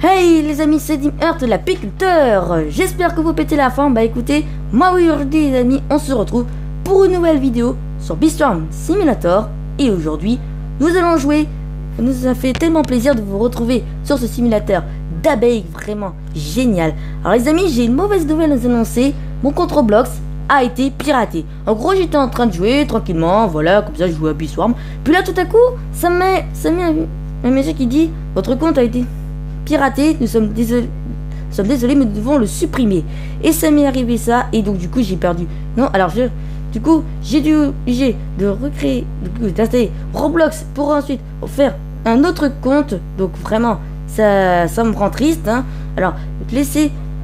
Hey les amis, c'est Dimheurt, l'apiculteur. J'espère que vous pétez la forme. Bah écoutez, moi aujourd'hui les amis, on se retrouve pour une nouvelle vidéo sur Beeswarm Simulator. Et aujourd'hui, nous allons jouer. Ça nous a fait tellement plaisir de vous retrouver sur ce simulateur d'abeilles, vraiment génial. Alors les amis, j'ai une mauvaise nouvelle à vous annoncer. Mon compte Roblox a été piraté. En gros, j'étais en train de jouer tranquillement, voilà, comme ça je jouais à Beeswarm. Puis là tout à coup, ça met un message qui dit votre compte a été piraté, nous sommes désolés, mais nous devons le supprimer. Et ça m'est arrivé ça, et donc du coup j'ai perdu. Non, alors du coup j'ai dû obligé de recréer, d'installer Roblox pour ensuite faire un autre compte. Donc vraiment ça me rend triste, hein.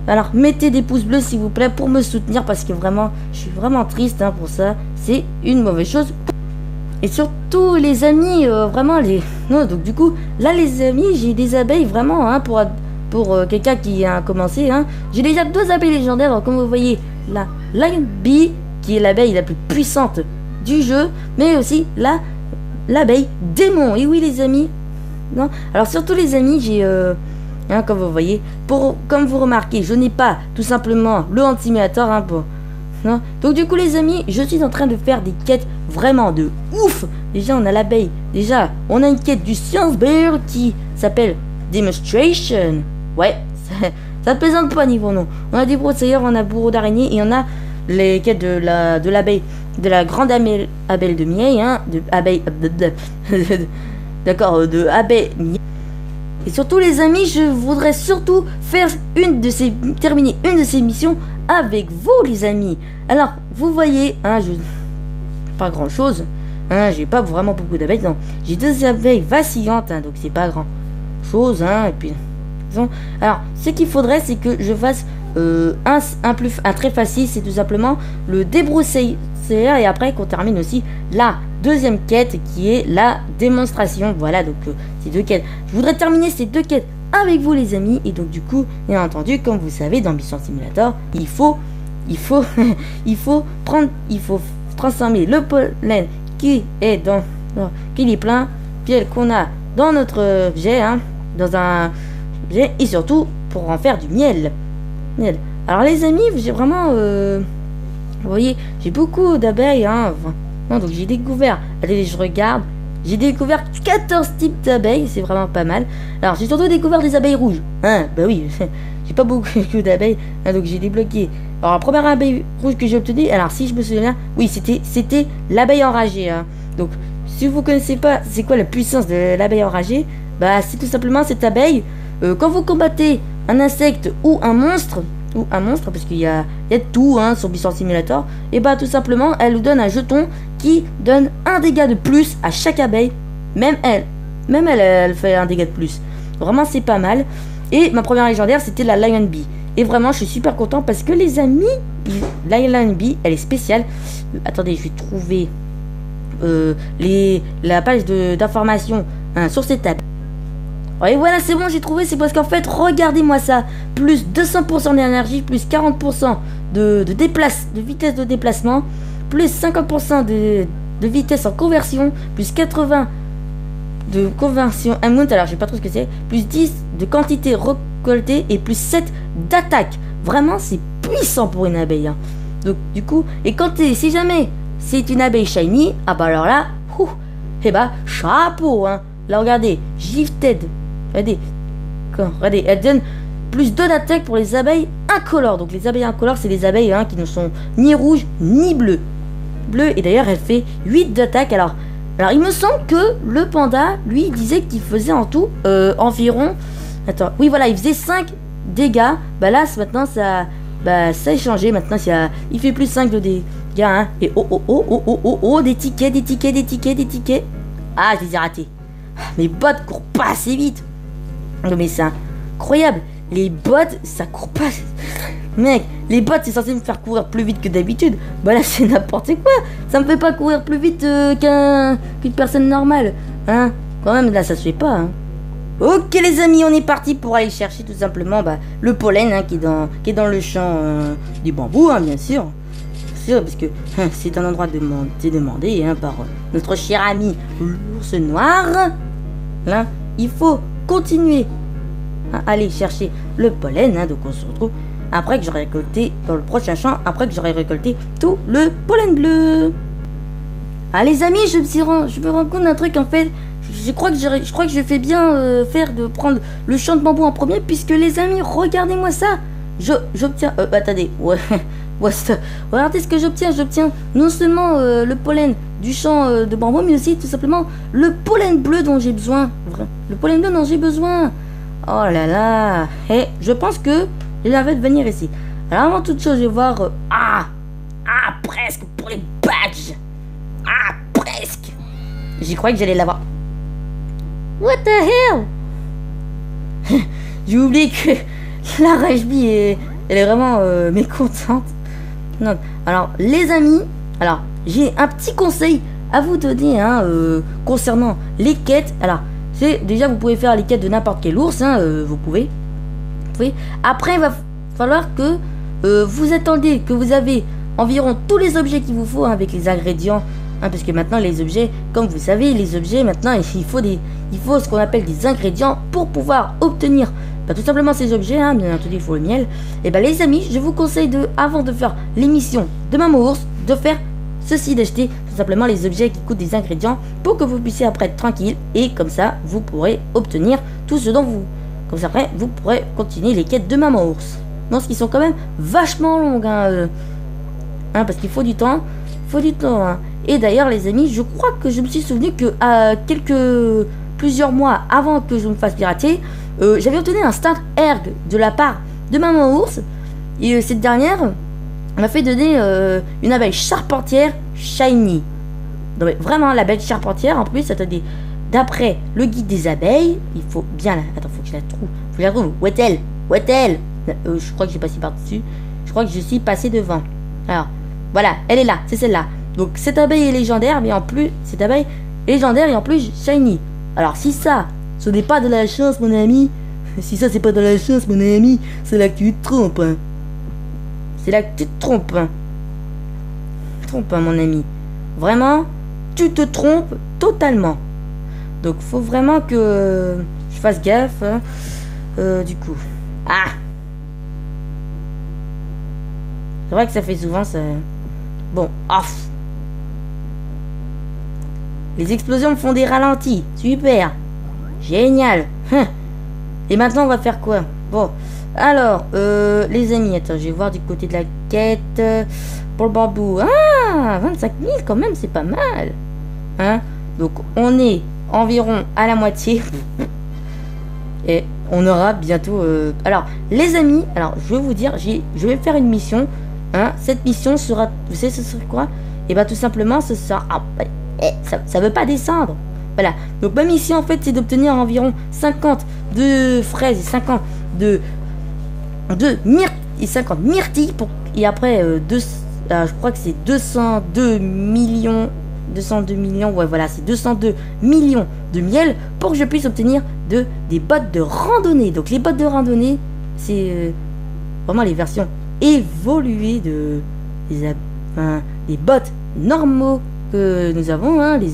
Alors mettez des pouces bleus s'il vous plaît pour me soutenir, parce que vraiment je suis vraiment triste, hein, pour ça. C'est une mauvaise chose. Et surtout les amis, vraiment non, donc du coup là les amis, j'ai des abeilles vraiment, hein, pour quelqu'un qui a commencé, hein. J'ai déjà 2 abeilles légendaires. Donc, comme vous voyez la Lion Bee, qui est l'abeille la plus puissante du jeu, mais aussi l'abeille démon. Et oui les amis, non, alors surtout les amis, j'ai hein, comme vous voyez, comme vous remarquez, je n'ai pas tout simplement le Hand Simulator, hein, non. Donc du coup les amis, je suis en train de faire des quêtes vraiment de ouf. Déjà on a l'abeille, déjà on a une quête du Science Bear qui s'appelle Demonstration. Ouais, ça ne plaisante pas niveau nom. On a des broussailleurs, on a bourreau d'araignée, et on a les quêtes de l'abeille, de la grande abeille de miel, hein, de abeille d'accord, de abeille. Et surtout les amis, je voudrais surtout terminer une de ces missions avec vous les amis. Alors vous voyez, hein, pas grand chose, hein, j'ai pas vraiment beaucoup d'abeilles, non, j'ai 2 abeilles vacillantes, hein, donc c'est pas grand chose, hein. Et puis alors ce qu'il faudrait, c'est que je fasse un très facile, c'est tout simplement le débroussailler, et après qu'on termine aussi la deuxième quête qui est la démonstration. Voilà, donc ces 2 quêtes, je voudrais terminer ces 2 quêtes avec vous les amis. Et donc du coup, bien entendu, comme vous savez, dans Beeswarm Simulator, il faut transformer le pollen qui est qui est plein, puis qu'on a dans notre jet, hein, dans un jet, et surtout pour en faire du miel. Alors les amis, j'ai vraiment vous voyez, j'ai beaucoup d'abeilles, hein. Non, donc j'ai découvert, allez, je regarde, j'ai découvert 14 types d'abeilles, c'est vraiment pas mal. Alors j'ai surtout découvert des abeilles rouges, hein, bah oui, j'ai pas beaucoup d'abeilles, hein, donc j'ai débloqué. Alors la première abeille rouge que j'ai obtenue, alors si je me souviens, oui, c'était l'abeille enragée, hein. Donc si vous connaissez pas c'est quoi la puissance de l'abeille enragée, bah c'est tout simplement cette abeille, quand vous combattez un insecte ou un monstre, parce qu'il y a de tout, hein, sur Beeswarm Simulator, et bah tout simplement elle vous donne un jeton qui donne un dégât de plus à chaque abeille. Même elle fait un dégât de plus. Vraiment c'est pas mal. Et ma première légendaire c'était la Lion Bee. Et vraiment je suis super content parce que les amis, la Lion Bee elle est spéciale. Attendez, je vais trouver la page d'information, hein, sur cette abeille. Et voilà, c'est bon, j'ai trouvé. C'est parce qu'en fait, regardez-moi ça, plus 200% d'énergie, plus 40% de vitesse de déplacement, plus 50% de vitesse en conversion, plus 80 de conversion amount, alors je sais pas trop ce que c'est, plus 10 de quantité récoltée, et plus 7 d'attaque. Vraiment c'est puissant pour une abeille, hein. Donc du coup, et si jamais c'est une abeille shiny, ah bah alors là, et bah chapeau, hein. Là regardez, Gifted, regardez, elle donne plus 2 d'attaque pour les abeilles incolores. Donc les abeilles incolores, c'est les abeilles, hein, qui ne sont ni rouges ni bleues. Et d'ailleurs elle fait 8 d'attaque. Alors il me semble que le panda, lui, il disait qu'il faisait en tout environ, attends, oui voilà, il faisait 5 dégâts. Bah là maintenant ça a changé. Maintenant il fait plus 5 de dégâts, hein. Et des tickets. Ah, je les ai ratés. Mes bots courent pas assez vite. Non mais c'est incroyable. Les bots, ça court pas. Mec, les bots c'est censé me faire courir plus vite que d'habitude. Bah là c'est n'importe quoi. Ça me fait pas courir plus vite qu'une personne normale, hein. Quand même là ça se fait pas, hein. Ok les amis, on est parti pour aller chercher tout simplement le pollen, hein, qui est dans le champ du bambou, hein, bien sûr. Parce que c'est un endroit demandé, hein, par notre cher ami l'ours noir. Là, il faut continuer hein, aller chercher le pollen, hein, donc on se retrouve après que j'aurai récolté, dans le prochain champ, après que j'aurai récolté tout le pollen bleu. Ah les amis, je me rends compte d'un truc en fait. Je crois que je fais bien faire de prendre le champ de bambou en premier, puisque les amis, regardez-moi ça. J'obtiens... attendez, ouais, ouais regardez ce que j'obtiens. J'obtiens non seulement le pollen du champ de bambou, mais aussi tout simplement le pollen bleu dont j'ai besoin. Le pollen bleu dont j'ai besoin. Oh là là. Et je pense que je vais venir ici. Alors avant toute chose, je vais voir... presque pour les badges. Presque. J'y croyais que j'allais l'avoir. What the hell? J'ai oublié que la Rajbi elle est vraiment mécontente. Non. Alors les amis, alors j'ai un petit conseil à vous donner hein, concernant les quêtes. Alors c'est déjà vous pouvez faire les quêtes de n'importe quel ours, hein, vous pouvez. Après il va falloir que vous attendez que vous avez environ tous les objets qu'il vous faut hein, avec les ingrédients. Hein, parce que maintenant les objets, comme vous savez, les objets maintenant il faut ce qu'on appelle des ingrédients pour pouvoir obtenir tout simplement ces objets, hein, bien entendu il faut le miel. Et ben les amis, je vous conseille avant de faire l'émission de Maman Ours, de faire ceci, d'acheter tout simplement les objets qui coûtent des ingrédients pour que vous puissiez après être tranquille et comme ça vous pourrez obtenir tout ce dont vous... Comme ça après vous pourrez continuer les quêtes de Maman Ours. Non, ce qui sont quand même vachement longues hein, parce qu'il faut du temps, hein. Et d'ailleurs les amis, je crois que je me suis souvenu que plusieurs mois avant que je me fasse pirater, j'avais obtenu un start erg de la part de Maman Ours. Et cette dernière m'a fait donner une abeille charpentière shiny. Donc vraiment l'abeille charpentière en plus, attendez, d'après le guide des abeilles, il faut bien la... Attends, faut que je la trouve. Où est-elle? Je crois que j'ai passé par-dessus. Je crois que je suis passé devant. Alors, voilà, elle est là, c'est celle-là. Donc cette abeille est légendaire, mais en plus, cette abeille est légendaire et en plus shiny. Alors si ça, ce n'est pas de la chance mon ami, si ça c'est pas de la chance mon ami, c'est là que tu te trompes. Hein. C'est là que tu te trompes. Hein. Trompe hein, mon ami. Vraiment, tu te trompes totalement. Donc faut vraiment que je fasse gaffe. Hein. Du coup. C'est vrai que ça fait souvent ça. Bon, off. Les explosions me font des ralentis. Super. Génial. Et maintenant, on va faire quoi? Bon. Alors, les amis, attends, je vais voir du côté de la quête. Pour le bambou. 25 000 quand même, c'est pas mal. Hein? Donc, on est environ à la moitié. Et on aura bientôt... Alors, les amis, alors, je vais vous dire, je vais faire une mission. Hein? Cette mission sera... Vous savez, ce sera quoi? Et bien, tout simplement, ce sera... ça veut pas descendre. Voilà. Donc ma mission en fait c'est d'obtenir environ 50 de fraises et 50 de myrtilles et 50 myrtilles pour et après je crois que c'est 202 millions, ouais voilà, c'est 202 millions de miel pour que je puisse obtenir des bottes de randonnée. Donc les bottes de randonnée, c'est vraiment les versions évoluées des bottes normaux que nous avons, hein, les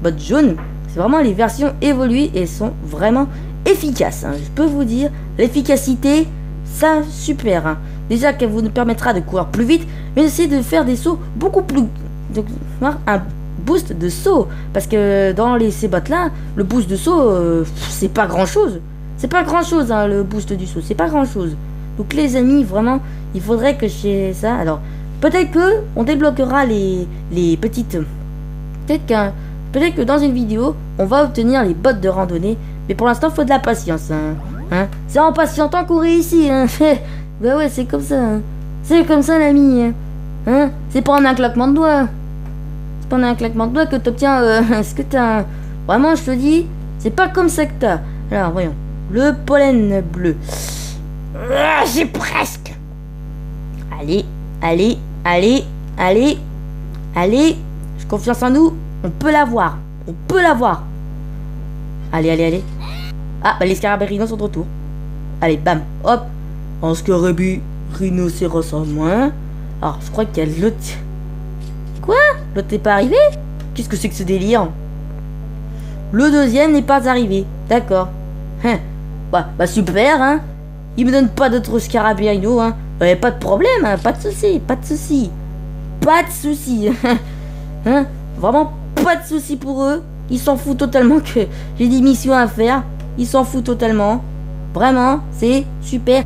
bottes jaunes. C'est vraiment les versions évoluées et sont vraiment efficaces. Hein. Je peux vous dire, l'efficacité, ça super. Hein. Déjà qu'elle vous permettra de courir plus vite, mais aussi de faire des sauts beaucoup plus... Donc, un boost de saut. Parce que dans ces bottes-là, le boost de saut, c'est pas grand-chose. C'est pas grand-chose, hein, le boost du saut. C'est pas grand-chose. Donc les amis, vraiment, il faudrait que j'ai ça. Alors, peut-être que on débloquera les petites... Peut-être que dans une vidéo, on va obtenir les bottes de randonnée. Mais pour l'instant, il faut de la patience. Hein. C'est en patientant qu'on réussit. Hein. Bah ouais, c'est comme ça. Hein. C'est comme ça, l'ami. Hein. C'est pas en un claquement de doigts. C'est pas en un claquement de doigts que tu obtiens ce que t'as. Vraiment, je te dis, c'est pas comme ça que t'as. Alors, voyons. Le pollen bleu. J'ai presque. Allez. J'ai confiance en nous. On peut l'avoir. Allez. Les scarabées rhinos sont de retour. Allez, bam, hop. En scarabée rhinocéros en moins. Alors, je crois qu'il y a l'autre. Quoi? L'autre n'est pas arrivé? Qu'est-ce que c'est que ce délire? Le deuxième n'est pas arrivé. D'accord. Bah super, hein. Ils me donnent pas d'autres Scarabérino, hein. Pas de problème, hein. Pas de soucis, pas de soucis. Pas de soucis. Hein. Vraiment pas de soucis pour eux. Ils s'en foutent totalement que j'ai des missions à faire. Ils s'en foutent totalement. Vraiment, c'est super.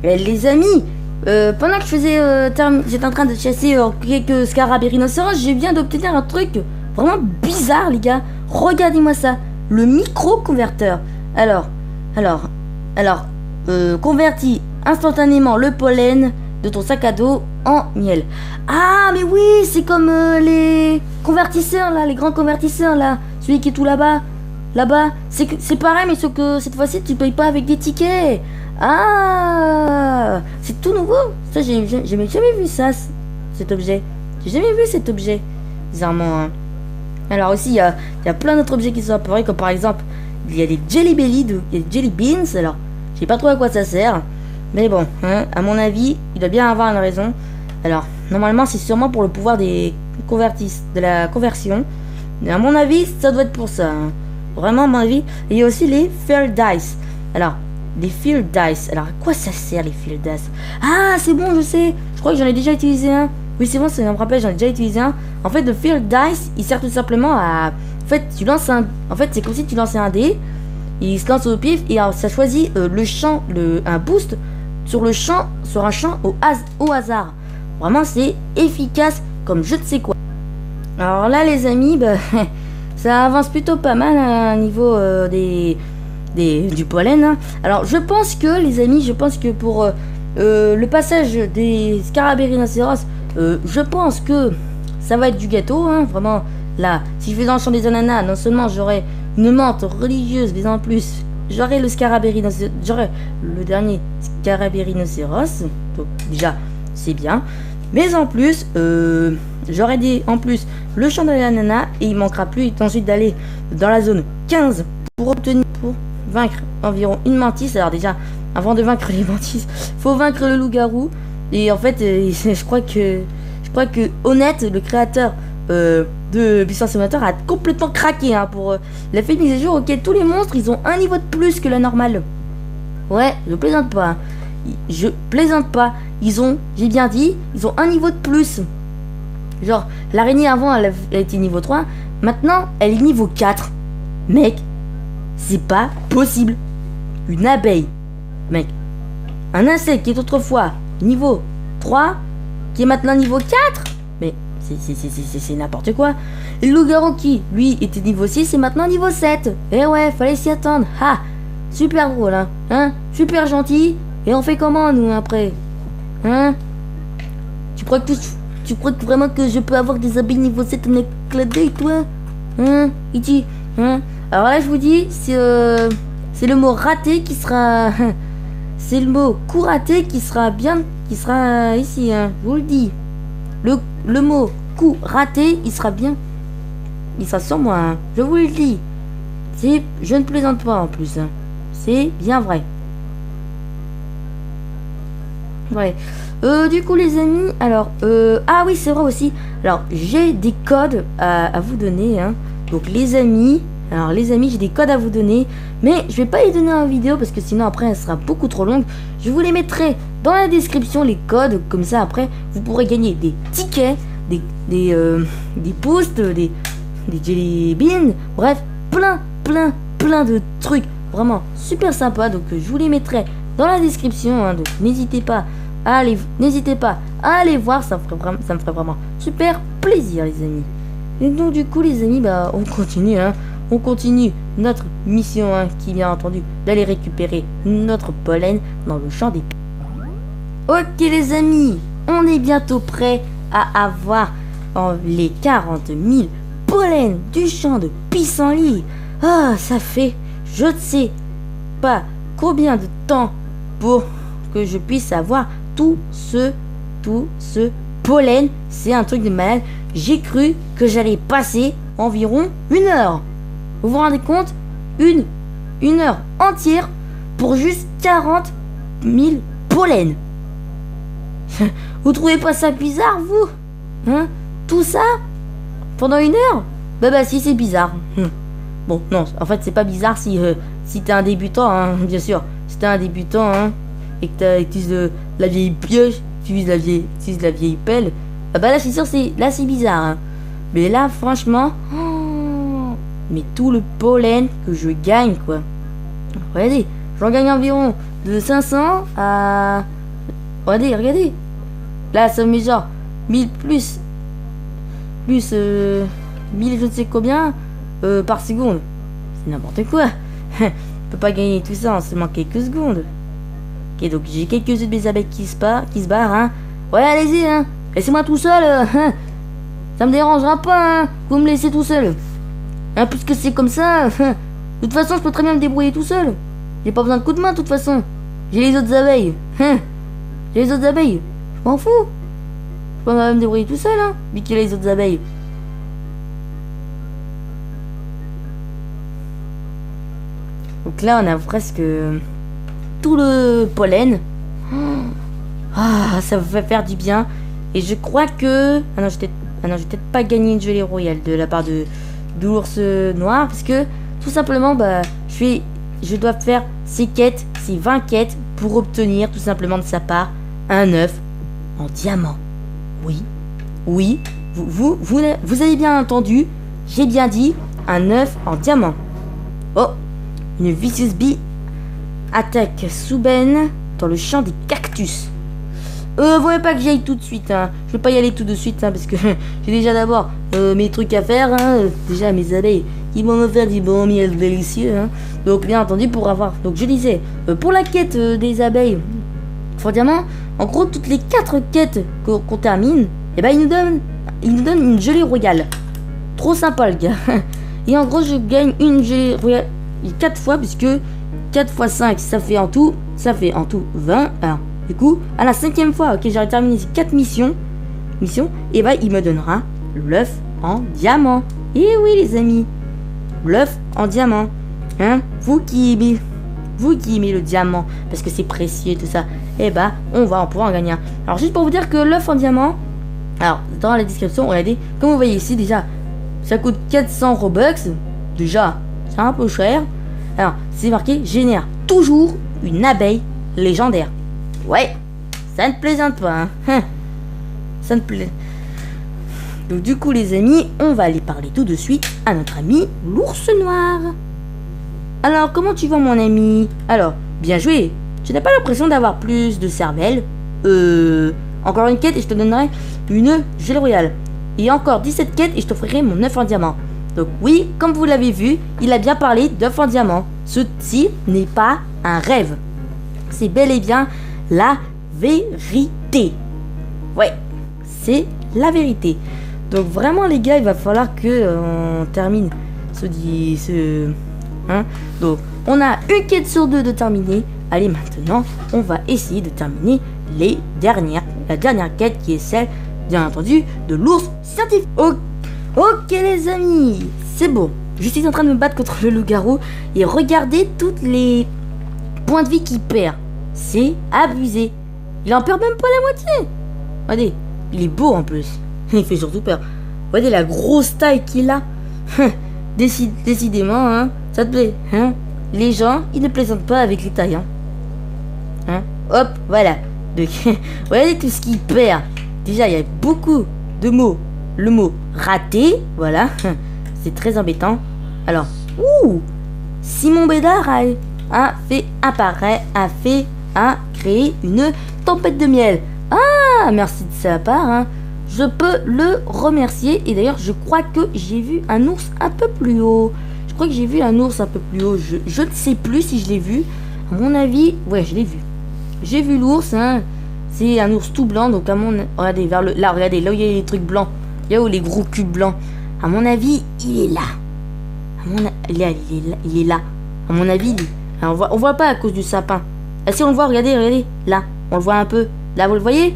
Et les amis, pendant que j'étais en train de chasser quelques scarabées rhinocéros, je viens d'obtenir un truc vraiment bizarre, les gars. Regardez-moi ça. Le micro-converteur. Alors, convertit instantanément le pollen de ton sac à dos en miel. Ah, mais oui, c'est comme les convertisseurs, là, les grands convertisseurs, là. Celui qui est tout là-bas. Là-bas, c'est pareil, mais sauf que cette fois-ci, tu payes pas avec des tickets. Ah, c'est tout nouveau. Ça, j'ai jamais vu ça, cet objet. J'ai jamais vu cet objet, bizarrement. Hein. Alors aussi, il y a plein d'autres objets qui sont apparus, comme par exemple, il y a des Jelly Belly, il y a des Jelly Beans. Alors, je sais pas trop à quoi ça sert. Mais bon, hein, à mon avis, il doit bien avoir une raison. Alors, normalement, c'est sûrement pour le pouvoir de la conversion. Mais à mon avis, ça doit être pour ça. Hein. Vraiment, à mon avis. Et il y a aussi les Field Dice. Alors, les Field Dice. Alors, à quoi ça sert, les Field Dice? Ah, c'est bon, je sais. Je crois que j'en ai déjà utilisé un. Oui, c'est bon, ça me rappelle, j'en ai déjà utilisé un. En fait, le Field Dice, il sert tout simplement à... En fait, c'est comme si tu lançais un dé. Il se lance au pif et alors, ça choisit le champ, un boost sur un champ au hasard. Vraiment, c'est efficace comme je ne sais quoi. Alors là, les amis, bah, ça avance plutôt pas mal à niveau du pollen. Hein. Alors, je pense que pour le passage des scarabées rhinocéros, je pense que ça va être du gâteau. Hein, vraiment, là, si je vais dans le champ des ananas, non seulement j'aurai une menthe religieuse, mais en plus, j'aurai le scarabée rhinocéros, j'aurai le dernier scarabée rhinocéros. Donc, déjà, c'est bien. Mais en plus, j'aurai en plus le champ de l'ananas et il manquera plus ensuite d'aller dans la zone 15 pour vaincre environ une mantis. Alors déjà, avant de vaincre les mantis, faut vaincre le loup-garou. Et en fait, je crois que Honnête, le créateur de Buisson Simulator, a complètement craqué hein, pour la fait de mise à jour. Ok, tous les monstres, ils ont un niveau de plus que la normale. Ouais, je plaisante pas. Hein. Je plaisante pas. J'ai bien dit, ils ont un niveau de plus. Genre, l'araignée avant, elle était niveau 3. Maintenant, elle est niveau 4. Mec, c'est pas possible. Une abeille. Mec, un insecte qui est autrefois niveau 3, qui est maintenant niveau 4. Mais c'est n'importe quoi. Et le loup-garou qui, lui, était niveau 6, et maintenant niveau 7. Eh ouais, fallait s'y attendre. Ha, super drôle, hein. Super gentil. Et on fait comment, nous, après? Hein? Tu crois que vraiment que je peux avoir des abeilles niveau 7 en éclaté, toi? Hein? Iti? Hein? Alors là, je vous dis, c'est le mot raté qui sera... c'est le mot coup raté qui sera ici, hein. Je vous le dis. Le mot coup raté, il sera bien. Il sera sur moi, hein. Je vous le dis. Je ne plaisante pas, en plus. Hein. C'est bien vrai. Ouais. Du coup les amis, alors ah oui c'est vrai aussi. Alors j'ai des codes à vous donner. Hein. Donc les amis, j'ai des codes à vous donner, mais je vais pas les donner en vidéo parce que sinon après elle sera beaucoup trop longue. Je vous les mettrai dans la description les codes, comme ça après vous pourrez gagner des tickets, des boosts, des jelly beans, bref plein de trucs vraiment super sympa. Donc je vous les mettrai dans la description. Hein. Donc n'hésitez pas à aller voir, ça me ferait vraiment super plaisir les amis. Et donc du coup les amis, bah on continue notre mission hein, qui est bien entendu d'aller récupérer notre pollen dans le champ des... Ok les amis, on est bientôt prêt à avoir les 40 000 pollens du champ de pissenlit. Ah, ça fait je ne sais pas combien de temps pour que je puisse avoir tout ce pollen. C'est un truc de malade. J'ai cru que j'allais passer environ 1 heure. Vous vous rendez compte? Une heure entière pour juste 40 000 pollens. Vous trouvez pas ça bizarre, vous? Hein? Tout ça pendant 1 heure? Bah si, c'est bizarre. Bon, non, en fait, c'est pas bizarre si si t'es un débutant, hein, bien sûr, si t'es un débutant, hein, et que tu utilises la vieille pioche, tu utilises la vieille pelle, ah bah là c'est sûr, c'est bizarre, hein. Mais là franchement, oh, mais tout le pollen que je gagne, quoi. Regardez, j'en gagne environ de 500 à... Regardez. Là ça me met genre 1000 plus 1000 je ne sais combien par seconde. C'est n'importe quoi. Je peux pas gagner tout ça en seulement quelques secondes. Ok, donc j'ai quelques-unes de mes abeilles qui se barrent, hein. Ouais, allez-y, hein. Laissez-moi tout seul, hein. Ça me dérangera pas, hein. Vous me laissez tout seul. Hein, puisque c'est comme ça, hein. De toute façon, je peux très bien me débrouiller tout seul. J'ai pas besoin de coup de main, de toute façon. J'ai les autres abeilles. Hein. J'ai les autres abeilles. Je m'en fous. Je peux me débrouiller tout seul, hein. Vu qu'il y a les autres abeilles. Donc là, on a presque tout le pollen. Ah, ça me fait faire du bien. Et je crois que... Ah non, j'ai peut-être pas gagné une gelée royale de la part de l'ours noir. Parce que, tout simplement, bah, je dois faire ces 20 quêtes pour obtenir, tout simplement, de sa part, un œuf en diamant. Oui, vous avez bien entendu. J'ai bien dit un œuf en diamant. Oh, une vicious bee attaque Souben dans le champ des cactus. Voyez pas que j'y aille tout de suite, hein. Je vais pas y aller tout de suite, hein, parce que j'ai déjà d'abord mes trucs à faire, hein. Déjà mes abeilles, ils vont me faire du bon miel délicieux, hein. Donc bien entendu pour avoir, donc je disais, pour la quête des abeilles fort diamant, en gros toutes les 4 quêtes qu'on termine, et ben il nous donne une gelée royale. Trop sympa le gars. Et en gros je gagne une gelée royale 4 fois, puisque 4 x 5 ça fait en tout 20. Alors du coup à la 5e fois, ok, j'aurais terminé ces 4 missions, et bah il me donnera l'œuf en diamant. Et oui les amis, l'œuf en diamant, hein, vous qui aimez le diamant parce que c'est précieux tout ça, et bah on va en pouvoir en gagner un. Alors juste pour vous dire que l'œuf en diamant, alors dans la description regardez, comme vous voyez ici, déjà ça coûte 400 Robux, déjà c'est un peu cher. Alors c'est marqué génère toujours une abeille légendaire. Ouais, ça ne plaisante pas, hein. Ça ne plaît. Donc du coup les amis, on va aller parler tout de suite à notre ami l'ours noir. Alors comment tu vas mon ami? Alors, bien joué. Tu n'as pas l'impression d'avoir plus de cervelle? Encore une quête et je te donnerai une gelée royale. Et encore 17 quêtes et je t'offrirai mon œuf en diamant. Donc oui, comme vous l'avez vu, il a bien parlé d'œuf en diamant. Ceci n'est pas un rêve. C'est bel et bien la vérité. Ouais, c'est la vérité. Donc vraiment les gars, il va falloir que on termine hein. Donc on a une quête sur 2 de terminer. Allez, maintenant on va essayer de terminer la dernière quête qui est celle, bien entendu, de l'ours scientifique. Ok les amis, c'est bon. Je suis en train de me battre contre le loup-garou et regardez toutes les points de vie qu'il perd. C'est abusé. Il en perd même pas la moitié. Regardez, il est beau en plus. Il fait surtout peur. Regardez la grosse taille qu'il a. Décidément, hein, ça te plaît, hein. Les gens, ils ne plaisantent pas avec les tailles, hein. Hop, voilà. Donc, regardez tout ce qu'il perd. Déjà, il y a beaucoup de mots. Le mot raté, voilà. C'est très embêtant. Alors, Simon Bédard a créé une tempête de miel. Ah, merci de sa part, hein. Je peux le remercier. Et d'ailleurs, je crois que j'ai vu un ours un peu plus haut. Je ne sais plus si je l'ai vu. À mon avis, ouais, je l'ai vu. J'ai vu l'ours, hein. C'est un ours tout blanc. Donc, à mon... Regardez, là, regardez, là où il y a les trucs blancs. Là où les gros cubes blancs. À mon avis, il est là. Il est là. À mon avis, on voit pas à cause du sapin. Ah, si on le voit, regardez. Là, on le voit un peu. Là, vous le voyez?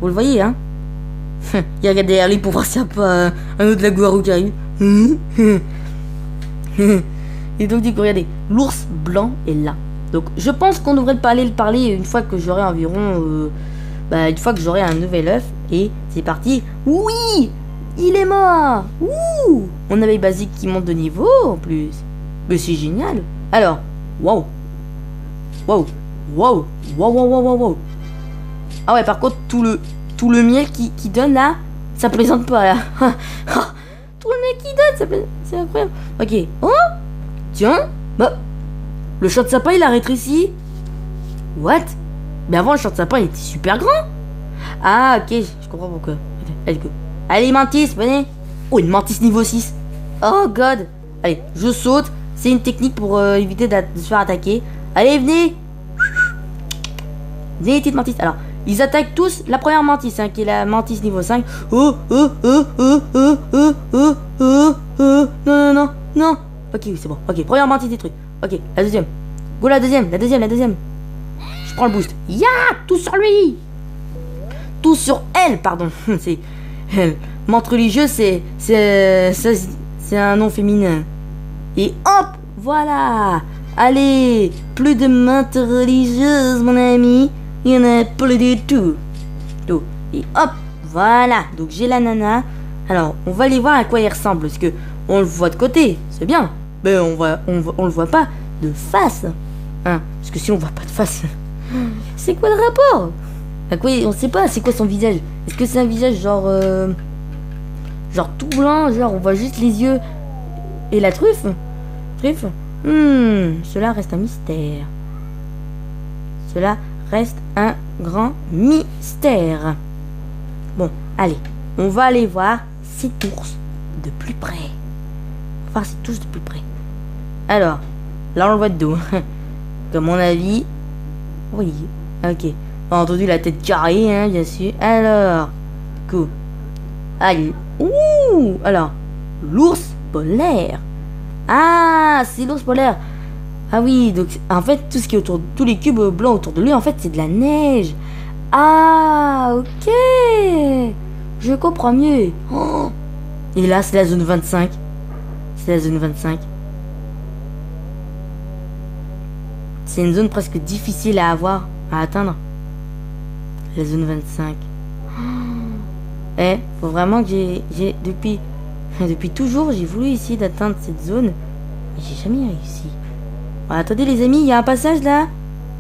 Vous le voyez, hein? Il regarde derrière lui pour voir s'il n'y a pas un autre loup-garou qui arrive. Et donc, du coup, regardez, l'ours blanc est là. Donc, je pense qu'on devrait le parler une fois que j'aurai environ... une fois que j'aurai un nouvel œuf. Et c'est parti. Oui! Il est mort! Mon abeille basique qui monte de niveau, en plus. Mais c'est génial. Alors, waouh. Waouh. Waouh. Waouh, waouh, waouh, waouh, waouh. Ah ouais, par contre, tout le miel qui donne là, ça plaisante pas là. Tout le miel qui donne, c'est incroyable. Ok. Oh, tiens, bah, le champ de sapin il a rétréci. What? Mais avant, le champ de sapin il était super grand. Ah, ok, je comprends pourquoi. Allez, go. Allez, mantis, venez. Oh, une mantis niveau 6. Oh god. Allez, je saute. C'est une technique pour éviter de se faire attaquer. Allez, venez. Venez, petite mantis. Alors, ils attaquent tous la première mantis, hein, qui est la mantis niveau 5. Non, non, non, non. Ok, oui, c'est bon. Ok, première mantis détruite. Ok, la deuxième. Go, la deuxième. Je prends le boost. Ya, tout sur lui. Tout sur elle, pardon. C'est... Menthe religieuse, c'est un nom féminin. Et hop, voilà. Allez, plus de menthe religieuse, mon ami. Il y en a plus du tout. Et hop, voilà. Donc j'ai la nana. Alors, on va aller voir à quoi il ressemble. Parce que on le voit de côté, c'est bien. Mais on le voit pas de face. Hein, parce que si on voit pas de face, c'est quoi le rapport? À quoi, on sait pas, c'est quoi son visage? Est-ce que c'est un visage genre tout blanc, genre on voit juste les yeux et la truffe? Cela reste un mystère. Cela reste un grand mystère. Bon, allez, on va aller voir cet ours de plus près. On va voir cet ours de plus près. Alors, là on le voit de dos. Comme mon avis. Oui, ok. On a entendu la tête carrée, hein, bien sûr. Alors, cool. Allez. Ouh. Alors, l'ours polaire. Ah, c'est l'ours polaire. Ah oui, donc en fait, tout ce qui est autour, tous les cubes blancs autour de lui, en fait, c'est de la neige. Ah, ok. Je comprends mieux. Oh. Et là, c'est la zone 25. C'est la zone 25. C'est une zone presque difficile à avoir, à atteindre. La zone 25. Faut vraiment que j'ai depuis toujours, j'ai voulu essayer d'atteindre cette zone. Mais j'ai jamais réussi. Bon, attendez les amis, il y a un passage là.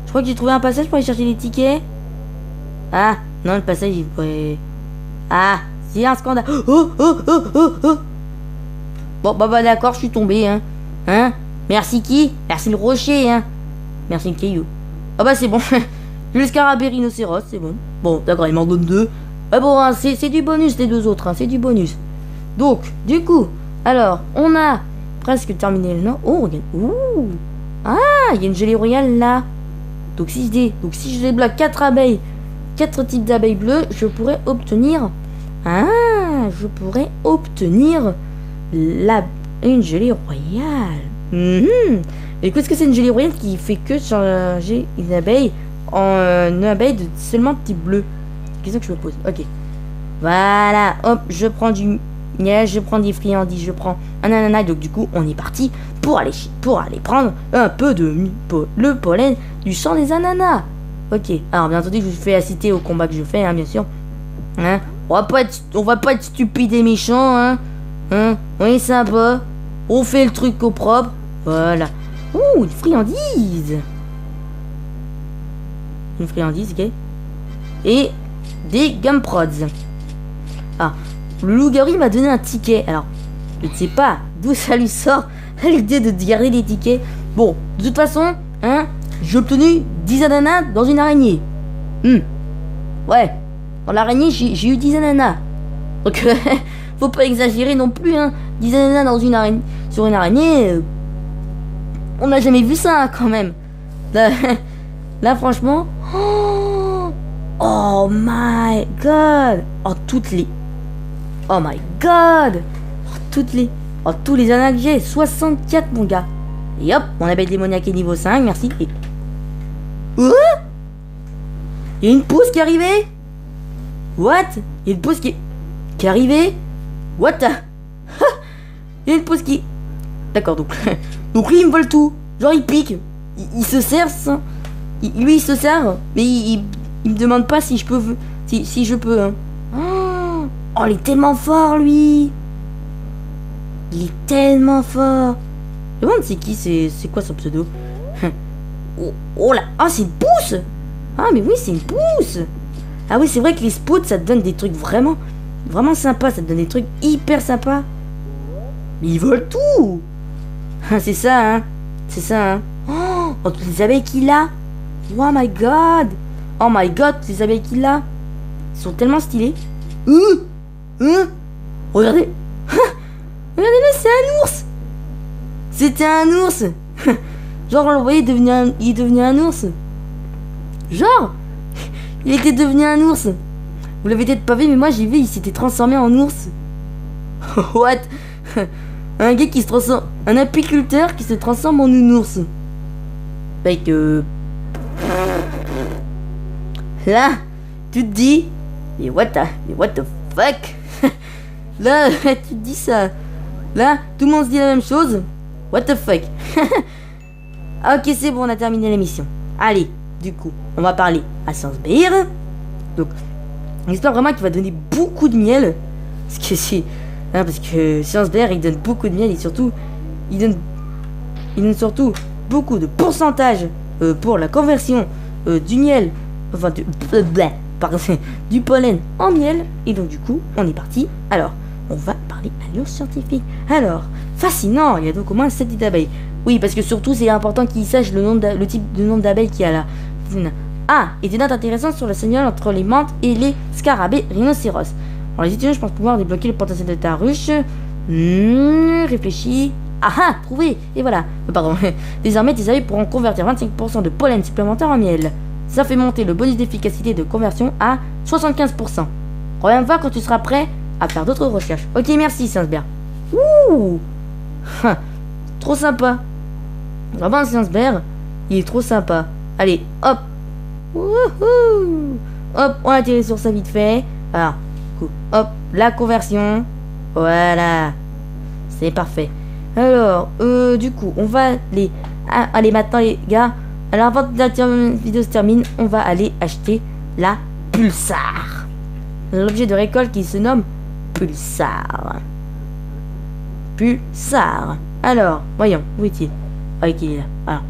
Je crois que j'ai trouvé un passage pour aller chercher les tickets. Ah, non, le passage il pourrait... Ah, c'est un scandale. Oh. Bon, bah d'accord, je suis tombé, hein. Merci qui? Merci le rocher, hein. Merci le caillou. Ah bah c'est bon. Le scarabée rhinocéros, c'est bon. Bon, d'accord, il m'en donne 2. Ah bon, hein, c'est du bonus les 2 autres, hein, c'est du bonus. Donc, du coup, alors, on a presque terminé le nord. Oh, regarde. Ouh. Ah, il y a une gelée royale là. Donc si je débloque 4 abeilles, 4 types d'abeilles bleues, je pourrais obtenir... Ah, je pourrais obtenir une gelée royale. Et qu'est-ce que c'est une gelée royale qui fait que changer une abeille en une abeille de seulement type bleu? Question que je me pose. Ok. Voilà. Hop, je prends du miel, je prends des friandises, je prends un ananas. Donc du coup, on est parti pour aller prendre un peu de le pollen du champ des ananas. Ok. Alors bien entendu, je vous fais assister au combat que je fais, hein, bien sûr. Hein? On va pas être stupide et méchant, hein. On est sympa. On fait le truc au propre. Voilà. Ouh, une friandise. Une friandise, ok. Et des gumprods. Ah, le loup-garou m'a donné un ticket. Alors, je ne sais pas d'où ça lui sort l'idée de garder les tickets. Bon, de toute façon, hein, j'ai obtenu 10 ananas dans une araignée. Ouais, dans l'araignée, j'ai eu 10 ananas. Donc, faut pas exagérer non plus, hein. 10 ananas dans une araignée, sur une araignée, on n'a jamais vu ça, hein, quand même. Là franchement... Oh my god. Oh my god. Tous les ananas que j'ai. 64 mon gars. Et hop, mon abeille démoniaque est niveau 5, merci. Et... il y a une pousse qui est arrivée. What? Il y a une pousse qui est arrivée. What? Il y a une pousse qui... D'accord, donc lui il me vole tout. Genre il pique. Il se sert sans... Lui il se sert, mais il me demande pas si je peux, si je peux, hein. Oh, il est tellement fort lui. Il est tellement fort. Je me demande c'est qui, c'est quoi son pseudo? Oh, oh là, ah c'est une pousse. Ah mais oui c'est une pousse. Ah oui c'est vrai que les spots ça te donne des trucs vraiment sympas, ça te donne des trucs hyper sympas. Mais ils volent tout. C'est ça hein. C'est ça hein. Oh toutes les abeilles qu'il a. Oh my god. Oh my god, toutes les abeilles qu'il a. Ils sont tellement stylés. Regardez. Regardez-le, c'est un ours. C'était un ours. Genre on le voyait devenir il est devenu un ours. Genre il était devenu un ours. Vous l'avez peut-être pas vu mais moi j'ai vu, il s'était transformé en ours. What? Un gars qui se transforme, un apiculteur qui se transforme en un ours. Fait que là tu te dis mais what the fuck. Là tu te dis ça. Là tout le monde se dit la même chose. What the fuck. Ok c'est bon, on a terminé l'émission. Allez, du coup, on va parler à Science Bear. Donc, j'espère vraiment qu'il va donner beaucoup de miel. Parce que c'est... Hein, parce que Science Bear, il donne beaucoup de miel et surtout... Il donne surtout beaucoup de pourcentage pour la conversion du miel... Enfin, du pollen en miel. Et donc, du coup, on est parti. Alors, on va parler à l'ours scientifique. Alors, fascinant, il y a donc au moins 7 d'abeilles. Oui, parce que surtout, c'est important qu'ils sachent le type de nombre d'abeilles qu'il y a là. Ah, et des notes intéressantes sur le signal entre les menthes et les scarabées rhinocéros. En les étudiant, je pense pouvoir débloquer le potentiel de ta ruche. Réfléchis. Ah ah, trouvé. Et voilà. Pardon. Désormais, tes abeilles pourront convertir 25% de pollen supplémentaire en miel. Ça fait monter le bonus d'efficacité de conversion à 75%. Reviens me voir quand tu seras prêt à faire d'autres recherches. Ok, merci, Science Bear. Ouh. Trop sympa. Vraiment, Science Bear, il est trop sympa. Allez, hop. Wouhou. Hop, on atterrit sur ça vite fait. Alors, hop, la conversion. Voilà. C'est parfait. Alors, du coup, on va aller... allez, maintenant, les gars. Alors, avant que la vidéo se termine, on va aller acheter la Pulsar. L'objet de récolte qui se nomme Pulsar. Pulsar. Alors, voyons, où est-il? Ah, il est là. Alors.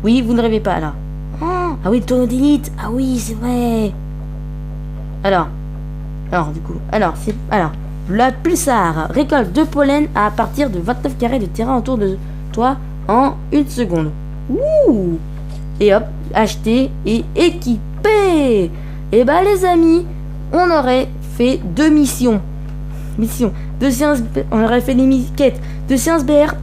Oui, vous ne rêvez pas, là. Oh, ah oui, le tonneau d'élite. Ah oui, c'est vrai. Alors, du coup, la Pulsar récolte 2 pollen à partir de 29 carrés de terrain autour de toi en 1 seconde. Ouh. Et hop, acheter et équiper. Et bah, les amis, on aurait fait 2 missions. On aurait fait des quêtes de Science Bear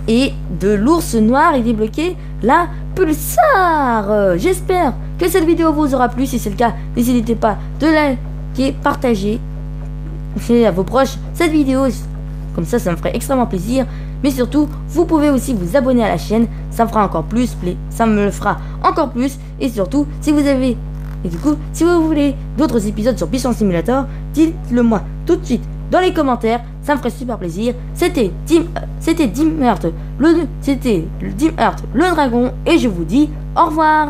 et de l'ours noir et débloquer la Pulsar. J'espère que cette vidéo vous aura plu. Si c'est le cas, n'hésitez pas de liker, partager à vos proches cette vidéo. Comme ça me ferait extrêmement plaisir. Mais surtout, vous pouvez aussi vous abonner à la chaîne. Ça me fera encore plus, ça me le fera encore plus. Et surtout, si vous voulez d'autres épisodes sur Biscuit Simulator, dites-le moi tout de suite dans les commentaires, ça me ferait super plaisir. C'était Dim Earth, le dragon, et je vous dis au revoir.